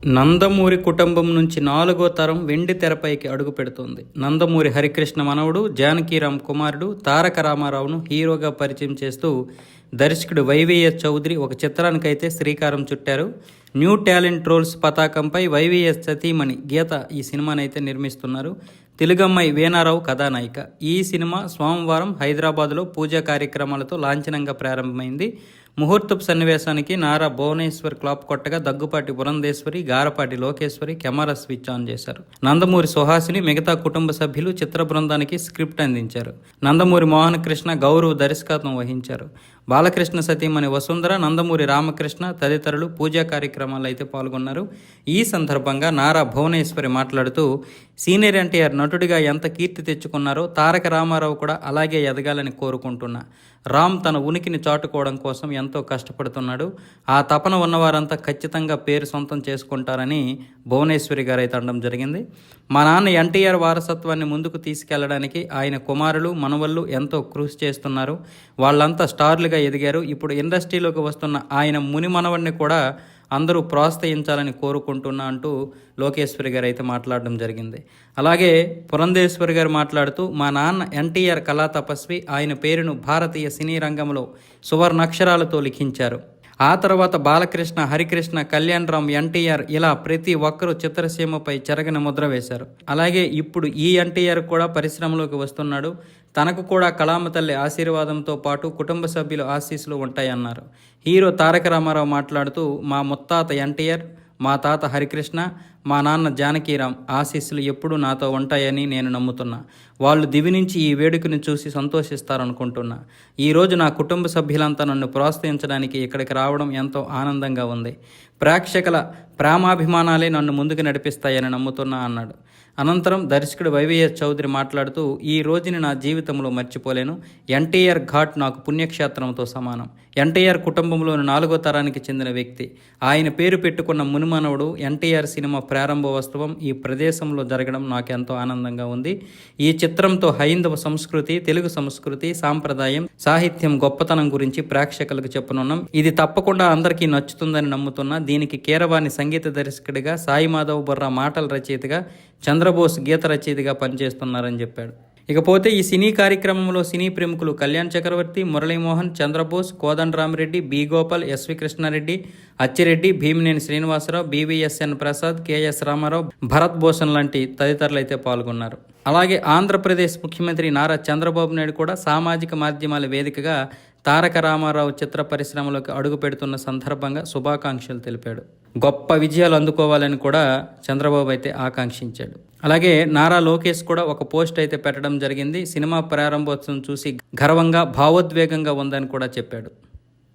నందమూరి కుటుంబం నుంచి 4వ తరం వెండి తెరపైకి అడుగు పెడుతోంది. నందమూరి హరికృష్ణ మనవడు, జానకీరాం కుమారుడు తారక రామారావును హీరోగా పరిచయం చేస్తూ దర్శకుడు వైవిఎస్ చౌదరి ఒక చిత్రానికైతే శ్రీకారం చుట్టారు. న్యూ టాలెంట్ రోల్స్ పతాకంపై వైవిఎస్ సతీమణి గీత ఈ సినిమానైతే నిర్మిస్తున్నారు. తెలుగమ్మాయి వీణారావు కథానాయిక. ఈ సినిమా సోమవారం హైదరాబాద్లో పూజా కార్యక్రమాలతో లాంఛనంగా ప్రారంభమైంది. ముహూర్తపు సన్నివేశానికి నారా భువనేశ్వర్ క్లాప్ కొట్టగా Daggubati Purandeswari, Garapati Lokeswari camera switch on చేశారు. నందమూరి సుహాసిని, మిగతా కుటుంబ సభ్యులు చిత్ర బృందానికి స్క్రిప్ట్ అందించారు. నందమూరి మోహన్ కృష్ణ, గౌరవ్ దర్శకత్వం వహించారు. బాలకృష్ణ సతీమణి వసుంధర, నందమూరి రామకృష్ణ తదితరులు పూజా కార్యక్రమాల్లో అయితే పాల్గొన్నారు. ఈ సందర్భంగా నారా భువనేశ్వరి మాట్లాడుతూ, సీనియర్ ఎన్టీఆర్ నటుడిగా ఎంత కీర్తి తెచ్చుకున్నారో తారక రామారావు కూడా అలాగే ఎదగాలని కోరుకుంటున్నా. రామ్ తన ఉనికిని చాటుకోవడం కోసం ఎంతో కష్టపడుతున్నాడు. ఆ తపన ఉన్నవారంతా ఖచ్చితంగా పేరు సొంతం చేసుకుంటారని భువనేశ్వరి గారు అయితే అనడం జరిగింది. మా నాన్న ఎన్టీఆర్ వారసత్వాన్ని ముందుకు తీసుకెళ్లడానికి ఆయన కుమారులు, మనవళ్ళు ఎంతో కృషి చేస్తున్నారు. వాళ్ళంతా స్టార్లుగా ఎదిగారు. ఇప్పుడు ఇండస్ట్రీలోకి వస్తున్న ఆయన ముని మనవడిని కూడా అందరూ ప్రోత్సహించాలని కోరుకుంటున్నా అంటూ లోకేశ్వరి గారు అయితే మాట్లాడడం జరిగింది. అలాగే పురంధేశ్వరి గారు మాట్లాడుతూ, మా నాన్న ఎన్టీఆర్ కళా తపస్వి. ఆయన పేరును భారతీయ సినీ రంగంలో సువర్ణాక్షరాలతో లిఖించారు. ఆ తర్వాత బాలకృష్ణ, హరికృష్ణ, కళ్యాణ్ రామ్, ఎన్టీఆర్ ఇలా ప్రతి ఒక్కరూ చిత్రసీమపై చెరగని ముద్ర వేశారు. అలాగే ఇప్పుడు ఈ ఎన్టీఆర్ కూడా పరిశ్రమలోకి వస్తున్నాడు. తనకు కూడా కళామ తల్లి ఆశీర్వాదంతో పాటు కుటుంబ సభ్యుల ఆశీస్సులు ఉంటాయన్నారు. హీరో తారక రామారావు మాట్లాడుతూ, మా ముత్తాత ఎన్టీఆర్, మా తాత హరికృష్ణ, మా నాన్న జానకీరాం ఆశీస్సులు ఎప్పుడూ నాతో ఉంటాయని నేను నమ్ముతున్నా. వాళ్ళు దివి నుంచి ఈ వేడుకను చూసి సంతోషిస్తారనుకుంటున్నా. ఈరోజు నా కుటుంబ సభ్యులంతా నన్ను ప్రోత్సహించడానికి ఇక్కడికి రావడం ఎంతో ఆనందంగా ఉంది. ప్రేక్షకుల ప్రేమాభిమానాలే నన్ను ముందుకు నడిపిస్తాయని నమ్ముతున్నా అన్నాడు. అనంతరం దర్శకుడు వైవిఎస్ చౌదరి మాట్లాడుతూ, ఈ రోజుని నా జీవితంలో మర్చిపోలేను. ఎన్టీఆర్ ఘాట్ నాకు పుణ్యక్షేత్రంతో సమానం. ఎన్టీఆర్ కుటుంబంలోని 4వ తరానికి చెందిన వ్యక్తి. ఆయన పేరు పెట్టుకున్న మునిమనవుడు ఎన్టీఆర్ సినిమా ప్రారంభోత్సవం ఈ ప్రదేశంలో జరగడం నాకెంతో ఆనందంగా ఉంది. ఈ చిత్రంతో హైందవ సంస్కృతి, తెలుగు సంస్కృతి, సాంప్రదాయం, సాహిత్యం గొప్పతనం గురించి ప్రేక్షకులకు చెప్పనున్నాం. ఇది తప్పకుండా అందరికీ నచ్చుతుందని నమ్ముతున్నా. దీనికి కీరవాణి సంగీత దర్శకుడిగా, సాయి మాధవ్ బొర్రా మాటల రచయితగా, చంద్రబోస్ గీత రచయితగా పనిచేస్తున్నారని చెప్పాడు. ఇకపోతే ఈ సినీ కార్యక్రమంలో సినీ ప్రముఖులు Kalyan Chakravarthi, Muralimohan, Chandrabose, Kodandaramireddy, B Gopal, SV Krishnareddy, Acchireddy, Bhimineni Srinivasarao, BVSN Prasad, KS Ramarao, Bharat Bhushan లాంటి తదితరులు అయితే పాల్గొన్నారు. అలాగే ఆంధ్రప్రదేశ్ ముఖ్యమంత్రి నారా చంద్రబాబు నాయుడు కూడా సామాజిక మాధ్యమాల వేదికగా తారక రామారావు చిత్ర పరిశ్రమలోకి అడుగు పెడుతున్న సందర్భంగా శుభాకాంక్షలు తెలిపాడు. గొప్ప విజయాలు అందుకోవాలని కూడా చంద్రబాబు అయితే ఆకాంక్షించాడు. అలాగే నారా లోకేష్ కూడా ఒక పోస్ట్ అయితే పెట్టడం జరిగింది. సినిమా ప్రారంభోత్సవం చూసి గర్వంగా, భావోద్వేగంగా ఉందని కూడా చెప్పాడు.